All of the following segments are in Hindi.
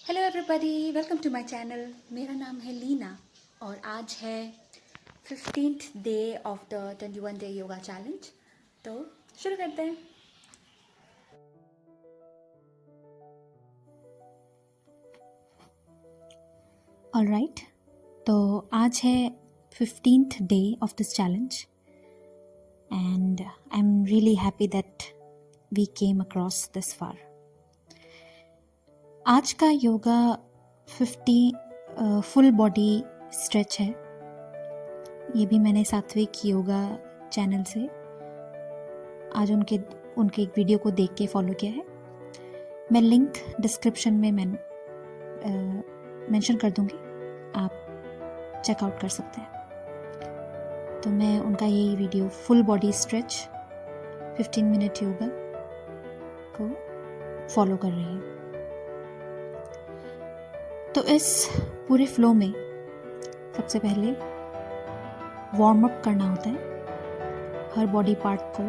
Hello everybody, welcome to my channel. मेरा नाम है लीना और आज है 15th day of the 21 day yoga challenge. तो शुरू करते हैं। ऑलराइट, तो आज है 15th day of this challenge and I am really happy that we came across this far. आज का योगा 50 फुल बॉडी स्ट्रेच है। ये भी मैंने सात्विक योगा चैनल से आज उनके एक वीडियो को देख के फॉलो किया है। मैं लिंक डिस्क्रिप्शन में मेंशन कर दूंगी, आप चेकआउट कर सकते हैं। तो मैं उनका यही video full body stretch 15 minute yoga को फॉलो कर रही हूँ। तो इस पूरे फ्लो में सबसे पहले वार्म अप करना होता है। हर बॉडी पार्ट को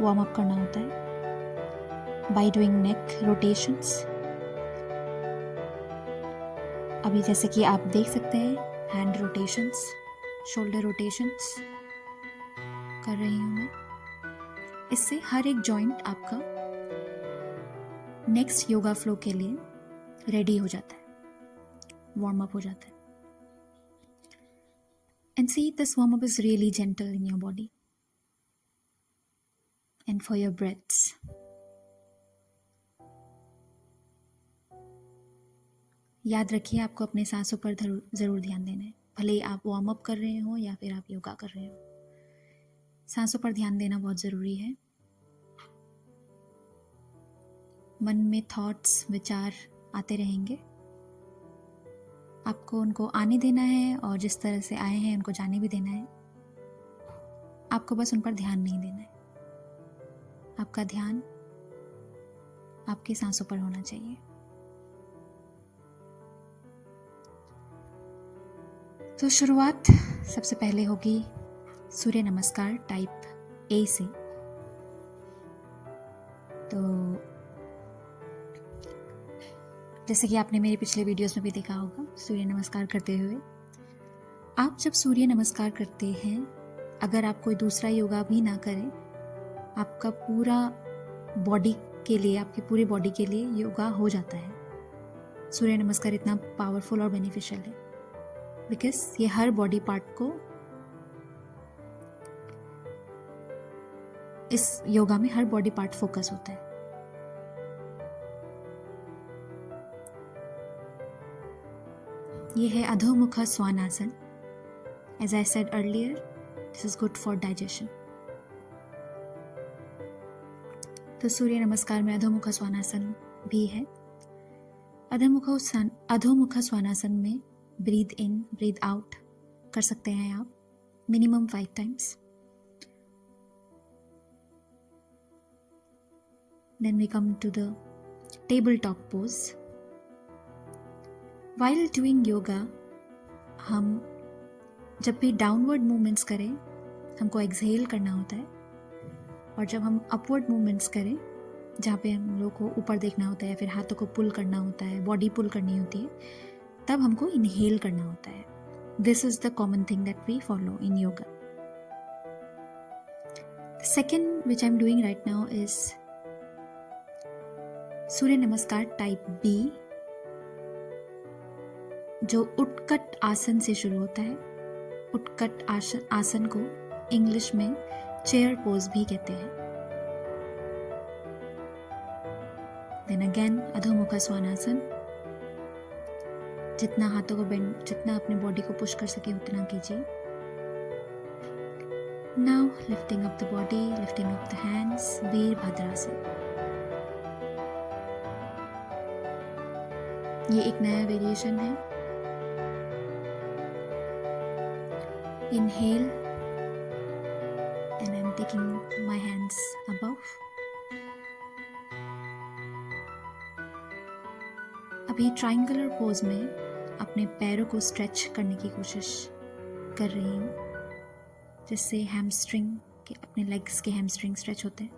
वार्म अप करना होता है बाय डूइंग नेक रोटेशंस। अभी जैसे कि आप देख सकते हैं, हैंड रोटेशंस, शोल्डर रोटेशंस कर रही हूँ मैं। इससे हर एक जॉइंट आपका नेक्स्ट योगा फ्लो के लिए रेडी हो जाता है, वार्म अप हो जाता है। And see, this warm up is really gentle in your body and for your breaths. याद रखिए, आपको अपने सांसों पर जरूर ध्यान देना है, भले ही आप वार्म अप कर रहे हो या फिर आप योगा कर रहे हो। सांसों पर ध्यान देना बहुत जरूरी है। मन में थॉट्स, विचार आते रहेंगे, आपको उनको आने देना है और जिस तरह से आए हैं उनको जाने भी देना है। आपको बस उन पर ध्यान नहीं देना है। आपका ध्यान आपकी सांसों पर होना चाहिए। तो शुरुआत सबसे पहले होगी सूर्य नमस्कार टाइप ए से। तो जैसे कि आपने मेरे पिछले वीडियोस में भी देखा होगा, सूर्य नमस्कार करते हुए आप जब सूर्य नमस्कार करते हैं, अगर आप कोई दूसरा योगा भी ना करें, आपका पूरा बॉडी के लिए, आपकी पूरी बॉडी के लिए योगा हो जाता है। सूर्य नमस्कार इतना पावरफुल और बेनिफिशियल है बिकॉज ये हर बॉडी पार्ट को, इस योगा में हर बॉडी पार्ट फोकस होता है। ये है अधोमुख Svanasana. As I said earlier, this is good for digestion. तो सूर्य नमस्कार में अधोमुख स्वानासन भी है। अधोमुख स्वानासन में ब्रीद इन, ब्रीद आउट कर सकते हैं आप minimum 5 times. Then we come to the tabletop pose. While doing yoga, हम जब भी डाउनवर्ड मूवमेंट्स करें, हमको एक्सहेल करना होता है, और जब हम अपवर्ड मूवमेंट्स करें, जहाँ पे हम लोग को ऊपर देखना होता है, फिर हाथों को पुल करना होता है, बॉडी पुल करनी होती है, तब हमको इनहेल करना होता है। This is the common thing that we follow in yoga. Second which I am doing right now is Surya Namaskar type B, जो उत्कट आसन से शुरू होता है। उत्कट आसन को इंग्लिश में चेयर पोज भी कहते हैं। देन अगेन अधोमुख स्वानासन। जितना हाथों को बेंड, जितना अपने बॉडी को पुश कर सके उतना कीजिए। Now lifting up the body, lifting up the hands, Virabhadrasana. ये एक नया वेरिएशन है। Inhale and I'm taking my hands above. अभी ट्रायंगुलर पोज में अपने पैरों को स्ट्रेच करने की कोशिश कर रही हूँ, जिससे हैमस्ट्रिंग के, अपने लेग्स के हैमस्ट्रिंग स्ट्रेच होते हैं।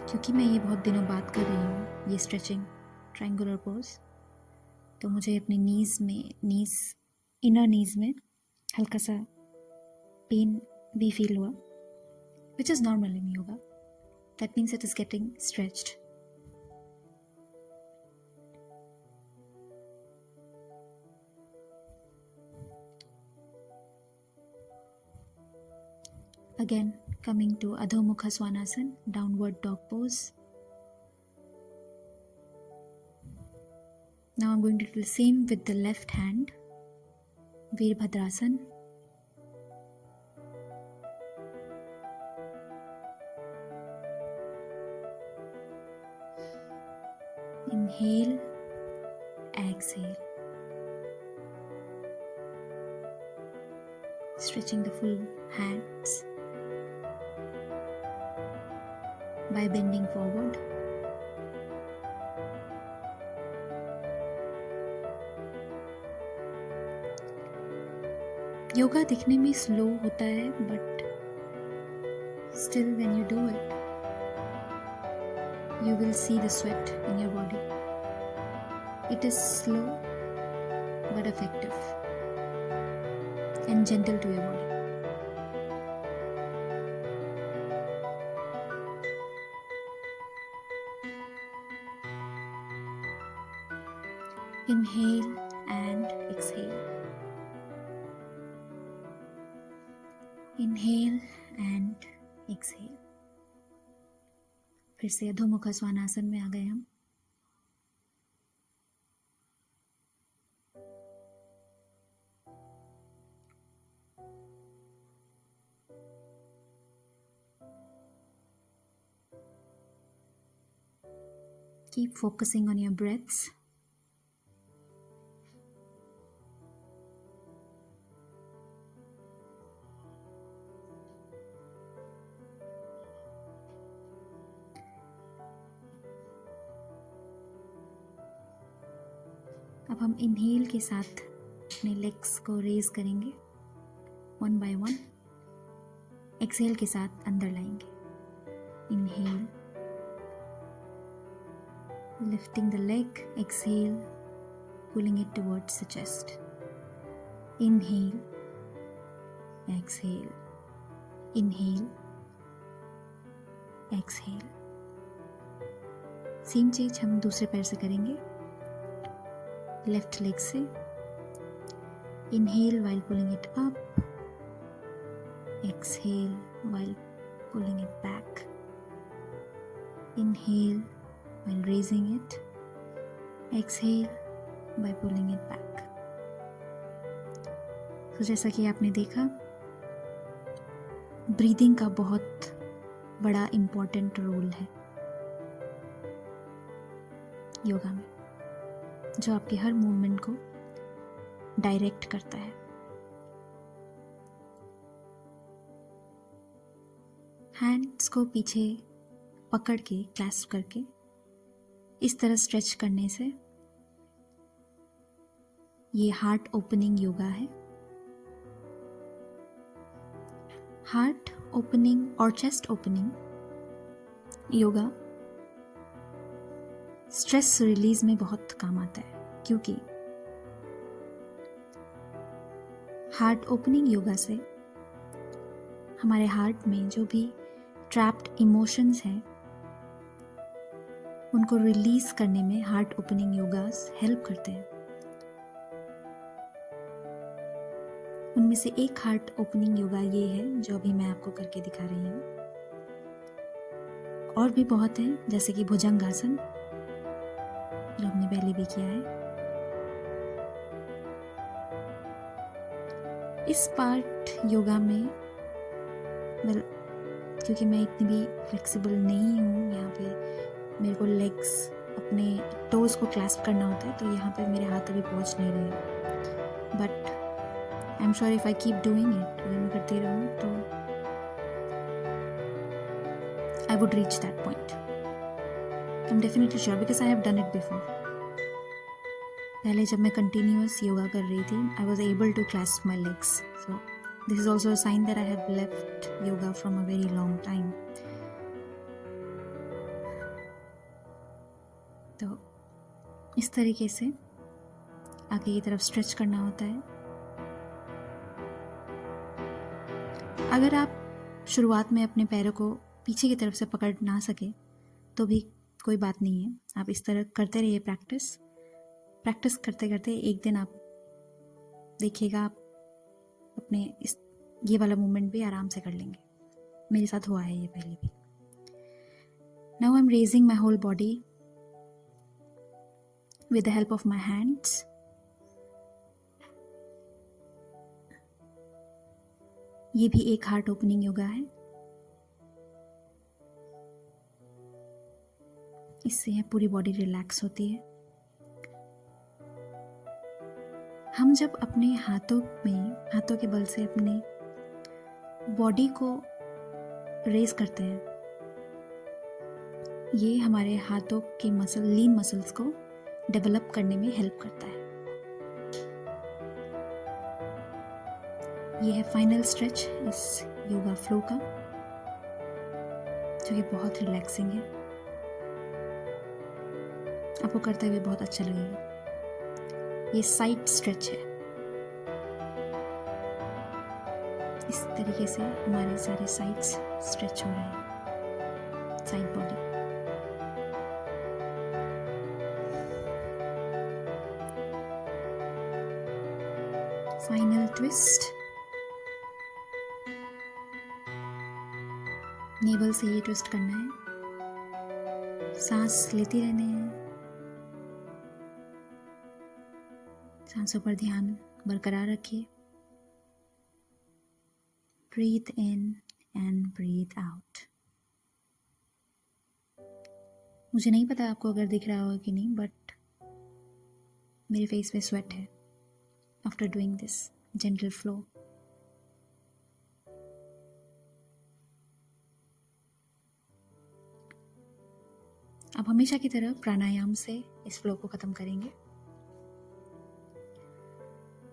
क्योंकि मैं ये बहुत दिनों बाद कर रही हूँ ये स्ट्रेचिंग ट्रायंगुलर पोज, तो मुझे अपनी इनर नीज में हल्का सा पेन भी फील हुआ, which is normal in yoga. That means it is getting stretched. Again, coming to Adho Mukha Svanasana, downward dog pose. Now I'm going to do the same with the left hand, Veerbhadrasana. Inhale, exhale. Stretching the full hands by bending forward. Yoga दिखने में स्लो होता है, but still when you do it you will see the sweat in your body. It is slow but effective and gentle to your body. Inhale and exhale. Inhale and exhale. फिर से अधोमुख स्वानासन में आ गए हम. Keep focusing on your breaths. अब हम इनहेल के साथ अपने लेग्स को रेज करेंगे वन बाय वन. एक्सहेल के साथ अंदर लाएंगे. Inhale, lifting the leg. Exhale, pulling it towards the chest. Inhale, exhale. Inhale, exhale. Same चीज हम दूसरे पैर से करेंगे. लेफ्ट लेग से inhale while pulling it up, exhale while pulling it back, inhale while raising it, exhale by pulling it back. तो जैसा कि आपने देखा, ब्रीदिंग का बहुत बड़ा इम्पोर्टेंट रोल है योगा में, जो आपके हर मूवमेंट को डायरेक्ट करता है. हैंड्स को पीछे पकड़ के, क्लैस्प करके इस तरह स्ट्रेच करने से ये हार्ट ओपनिंग योगा है. हार्ट ओपनिंग और chest opening yoga stress release में बहुत काम आता है, क्योंकि हार्ट ओपनिंग योगा से हमारे हार्ट में जो भी ट्रैप्ड इमोशंस हैं उनको रिलीज करने में हार्ट ओपनिंग योगास हेल्प करते हैं. उनमें से एक हार्ट ओपनिंग योगा ये है जो अभी मैं आपको करके दिखा रही हूँ. और भी बहुत हैं, जैसे कि भुजंगासन जो हमने पहले भी किया है. इस पार्ट योगा में क्योंकि मैं इतनी भी फ्लेक्सिबल नहीं हूँ, यहाँ पे मेरे को लेग्स अपने टोज को क्लैस्प करना होता है, तो यहाँ पे मेरे हाथ अभी पहुँच नहीं रहे. But I am sure if I keep doing it, अगर मैं करती रहूँ तो I would reach that point. I am definitely sure because I have done it before. पहले जब मैं कंटिन्यूअस योगा कर रही थी, I was able to clasp my legs. So this is also a sign that I have left yoga from a very long time. तो इस तरीके से आगे की तरफ स्ट्रेच करना होता है। अगर आप शुरुआत में अपने पैरों को पीछे की तरफ से पकड़ ना सके तो भी कोई बात नहीं है, आप इस तरह करते रहिए। प्रैक्टिस करते करते एक दिन आप देखिएगा आप अपने ये वाला मूवमेंट भी आराम से कर लेंगे। मेरे साथ हुआ है ये पहले भी। Now I am raising my whole body with the help of my hands. ये भी एक हार्ट ओपनिंग योगा है। इससे पूरी बॉडी रिलैक्स होती है। हम जब अपने हाथों के बल से अपने बॉडी को रेज करते हैं, ये हमारे हाथों के लीन मसल्स को डेवलप करने में हेल्प करता है। ये है फाइनल स्ट्रेच इस योगा फ्लो का, जो कि बहुत रिलैक्सिंग है। आपको करते हुए बहुत अच्छा लगेगा। ये साइड स्ट्रेच है। इस तरीके से हमारे सारे साइड्स स्ट्रेच हो रहे हैं, side body. Final twist. Naval से ये ट्विस्ट करना है। सांस लेती रहनी है। सांसों पर ध्यान बरकरार रखिए। Breathe in and breathe out. मुझे नहीं पता आपको अगर दिख रहा होगा कि नहीं, बट मेरे फेस पे स्वेट है after doing this gentle flow. आप हमेशा की तरह प्राणायाम से इस फ्लो को खत्म करेंगे।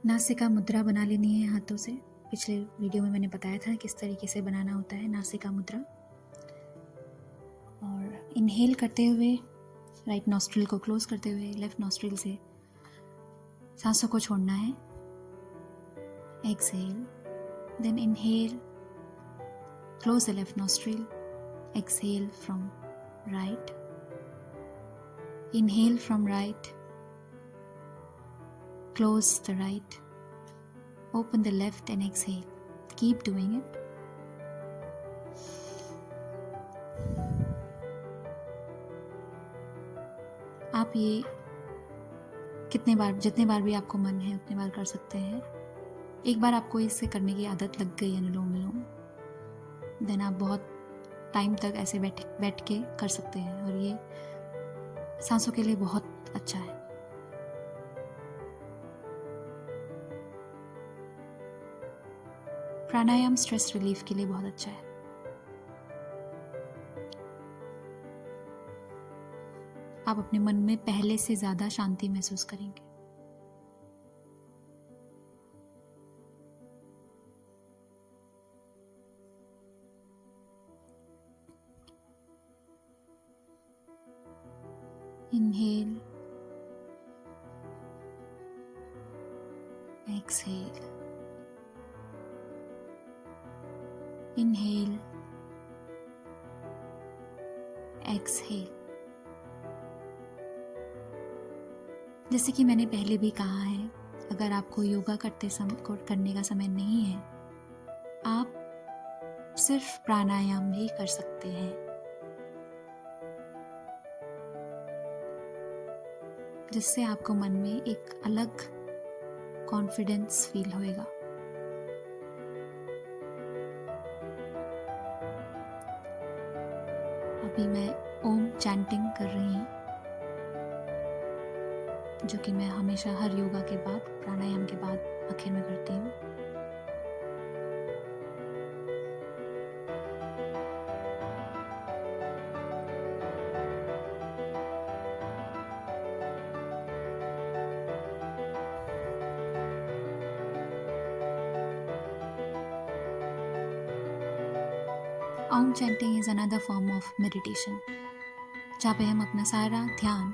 नासिका मुद्रा बना लेनी है हाथों से। पिछले वीडियो में मैंने बताया था किस तरीके से बनाना होता है नासिका मुद्रा। और इनहेल करते हुए राइट नॉस्ट्रिल को क्लोज करते हुए लेफ्ट नॉस्ट्रिल से सांसों को छोड़ना है। Exhale, then inhale, close the left nostril, exhale from right, inhale from right, close the right, open the left and exhale. Keep doing it. आप ये जितने बार भी आपको मन है उतने बार कर सकते हैं। एक बार आपको इससे करने की आदत लग गई अनुलोम विलोम, देन आप बहुत टाइम तक ऐसे बैठ के कर सकते हैं और ये सांसों के लिए बहुत अच्छा है। प्राणायाम स्ट्रेस रिलीफ के लिए बहुत अच्छा है। आप अपने मन में पहले से ज्यादा शांति महसूस करेंगे। Inhale, exhale, inhale, exhale। जैसे कि मैंने पहले भी कहा है, अगर आपको योगा करने का समय नहीं है, आप सिर्फ प्राणायाम भी कर सकते हैं, जिससे आपको मन में एक अलग कॉन्फिडेंस फील होएगा। अभी मैं ओम चैंटिंग कर रही हूँ, जो कि मैं हमेशा हर योगा के बाद, प्राणायाम के बाद आखिर में करती हूँ। Om chanting is another form of meditation, जहाँ पे हम अपना सारा ध्यान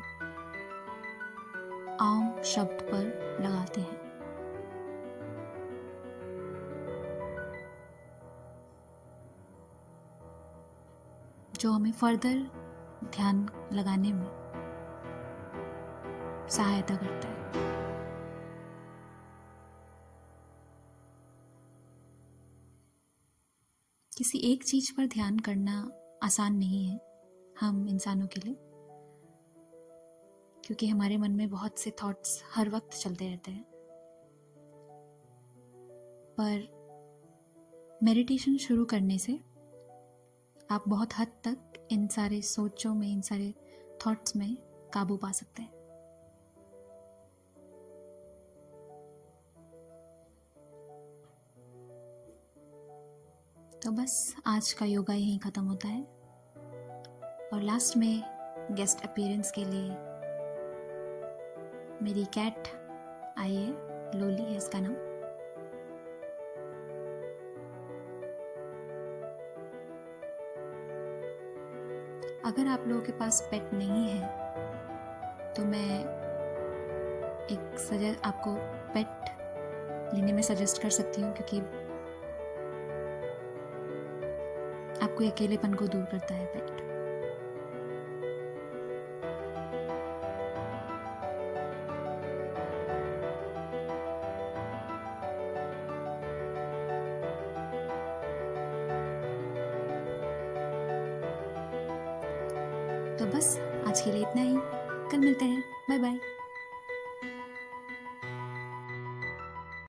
आम शब्द पर लगाते हैं। जो हमें फर्दर ध्यान लगाने में सहायता करता है। किसी एक चीज पर ध्यान करना आसान नहीं है हम इंसानों के लिए, क्योंकि हमारे मन में बहुत से थॉट्स हर वक्त चलते रहते हैं। पर मेडिटेशन शुरू करने से आप बहुत हद तक इन सारे सोचों में, इन सारे थॉट्स में काबू पा सकते हैं। तो बस आज का योगा यहीं ख़त्म होता है और लास्ट में गेस्ट अपीयरेंस के लिए मेरी कैट आई है, लोली है इसका नाम। अगर आप लोगों के पास पेट नहीं है तो मैं आपको पेट लेने में सजेस्ट कर सकती हूँ, क्योंकि आपको अकेलेपन को दूर करता है पेट। तो बस आज के लिए इतना ही। कल मिलते हैं। Bye bye.